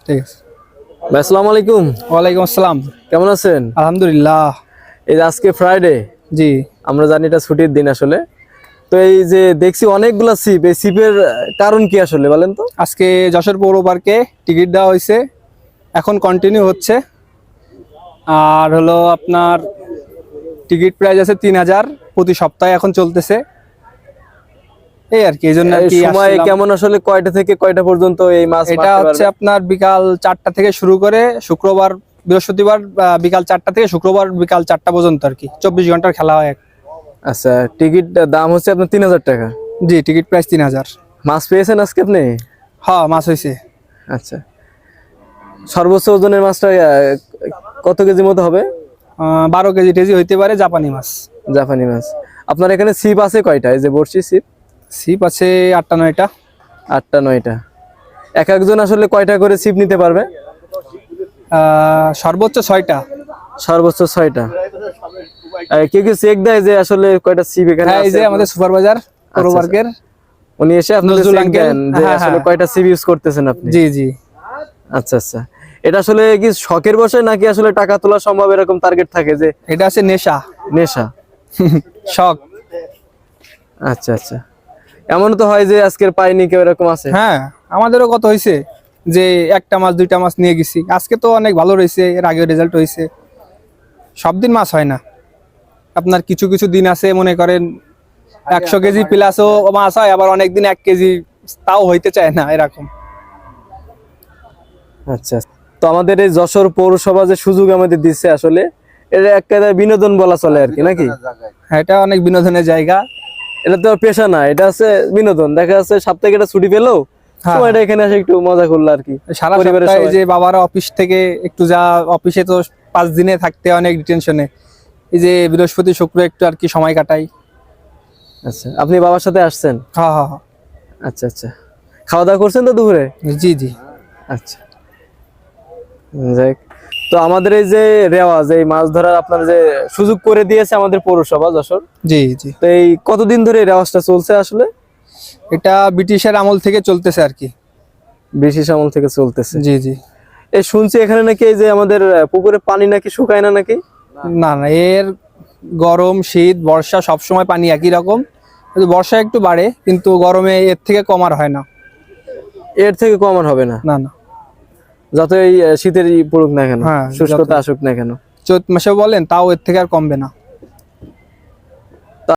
ঠিক আছে। আসসালামু আলাইকুম। ওয়ালাইকুম আসসালাম। কেমন আছেন? আলহামদুলিল্লাহ। এই যে আজকে ফ্রাইডে, জি আমরা জানি এটা ছুটির দিন আসলে। তো এই যে দেখছি অনেকগুলা সিপ, এই সিপের কারণ কি আসলে বলেন তো? আজকে যশোর পৌর পার্কে টিকিট দেওয়া হয়েছে, এখন কন্টিনিউ হচ্ছে। আর হলো আপনার টিকিট প্রাইস আছে 3000 প্রতি সপ্তাহে, এখন চলতেছে এই আর কি। এই জন্য আর কি সময় আসছিলাম। কেমন আসলে কয়টা থেকে কয়টা পর্যন্ত এই মাছ এটা মারতে হচ্ছে পারবে? আপনার বিকাল 4টা থেকে শুরু করে শুক্রবার বৃহস্পতিবার বিকাল 4টা থেকে শুক্রবার বিকাল 4টা পর্যন্ত আর কি, 24 ঘন্টার খেলা হয়। আচ্ছা, টিকিট দাম হচ্ছে আপনার 3000 টাকা। জি, টিকিট প্রাইস 3000। মাছ পেয়েছেন আজকে আপনি? হ্যাঁ, মাছ হয়েছে। আচ্ছা, সর্বোচ্চ ওজনের মাছটা কত কেজি মতো হবে? 12 কেজি টেজি হইতে পারে, জাপানি মাছ। জাপানি মাছ। আপনার এখানে সিপ আছে কয়টা? এই যে বড়শি সিপ ছিপ আছে 8টা 9টা। 8টা 9টা। এক একজন আসলে কয়টা করে সিপ নিতে পারবে? সর্বোচ্চ 6টা। সর্বোচ্চ 6টা। কেউ কেউ চেক দেয় যে আসলে কয়টা সিপ এখানে হ্যাঁ, এই আছে? যে আমাদের সুপারভাইজার পৌর আচ্ছা, পার্কের উনি এসে আপনাদের নজরুল চেক আঙ্কেল। দেন যে হ্যাঁ, আসলে হ্যাঁ। কয়টা সিপ ইউজ করতেছেন আপনি? জি জি। আচ্ছা আচ্ছা, এটা আসলে কি শখের বশে নাকি আসলে টাকা তোলা সম্ভব এরকম টার্গেট থাকে যে? এটা আছে নেশা, নেশা, শখ। আচ্ছা আচ্ছা। এমন তো হয় যে আজকের পাইনি কেউ, এরকম আছে? হ্যাঁ, আমাদেরও কত হয়েছে যে 1টা মাছ 2টা মাছ নিয়ে গেছি। আজকে তো অনেক ভালো রয়েছে, এর আগেও রেজাল্ট হয়েছে। সব দিন মাছ হয় না, আপনার কিছু কিছু দিন আছে মনে করেন 100 কেজি প্লাসও মাছ হয়, আবার অনেক দিন 1 কেজি তাও হইতে চায় না, এরকম। আচ্ছা, তো আমাদের এই যশোর পৌরসভা যে সুযোগ আমাদের দিচ্ছে আসলে এটা একটা বিনোদন বলা চলে আর কি, নাকি? হ্যাঁ, এটা অনেক বিনোদনের জায়গা। এটা তো আর পেশা না, এটা আছে বিনোদন। দেখা যাচ্ছে সপ্তাহে একটা ছুটি পেলো, হ্যাঁ, সময়টা এখানে এসে একটু মজা করলো আর কি সারা পরিবারের সপ্তাহে সবাই। যে বাবারা অফিস থেকে একটু যা, অফিসে তো 5 দিনে থাকতে অনেক ডিটেনশনে, এই যে বৃহস্পতি শুক্র একটু আর কি সময় কাটাই। আচ্ছা, আপনি বাবার সাথে আসছেন? হ্যাঁ হ্যাঁ হ্যাঁ। আচ্ছা আচ্ছা, খাওয়া দাওয়া করছেন তো দুপুরে? জি জি। আচ্ছা, যাই। তো আমাদের এই যে রেওয়াজ, এই মাছ ধরার আপনার যে সুযোগ করে দিয়েছে আমাদের পৌরসভা যশোর, জি জি। তো এই কতদিন ধরে এই রেওয়াজটা চলছে আসলে? এটা ব্রিটিশের আমল থেকে চলতেছে আর কি। ব্রিটিশ আমল থেকে চলতেছে। জি জি। এই শুনছি এখানে নাকি এই যে আমাদের পুকুরে পানি নাকি শুকায় না নাকি? না না, এর গরম শীত বর্ষা সব সময় পানি একই রকম, কিন্তু বর্ষা একটু বাড়ে, কিন্তু গরমে এর থেকে কম আর হয় না। এর থেকে কম আর হবে না, না না। যত এই শীতের পড়ুক না কেন, হ্যাঁ, শুষ্কতা যত- আসুক না কেন। চৈত মাসে বলেন তাও এর থেকে আর কমবে না।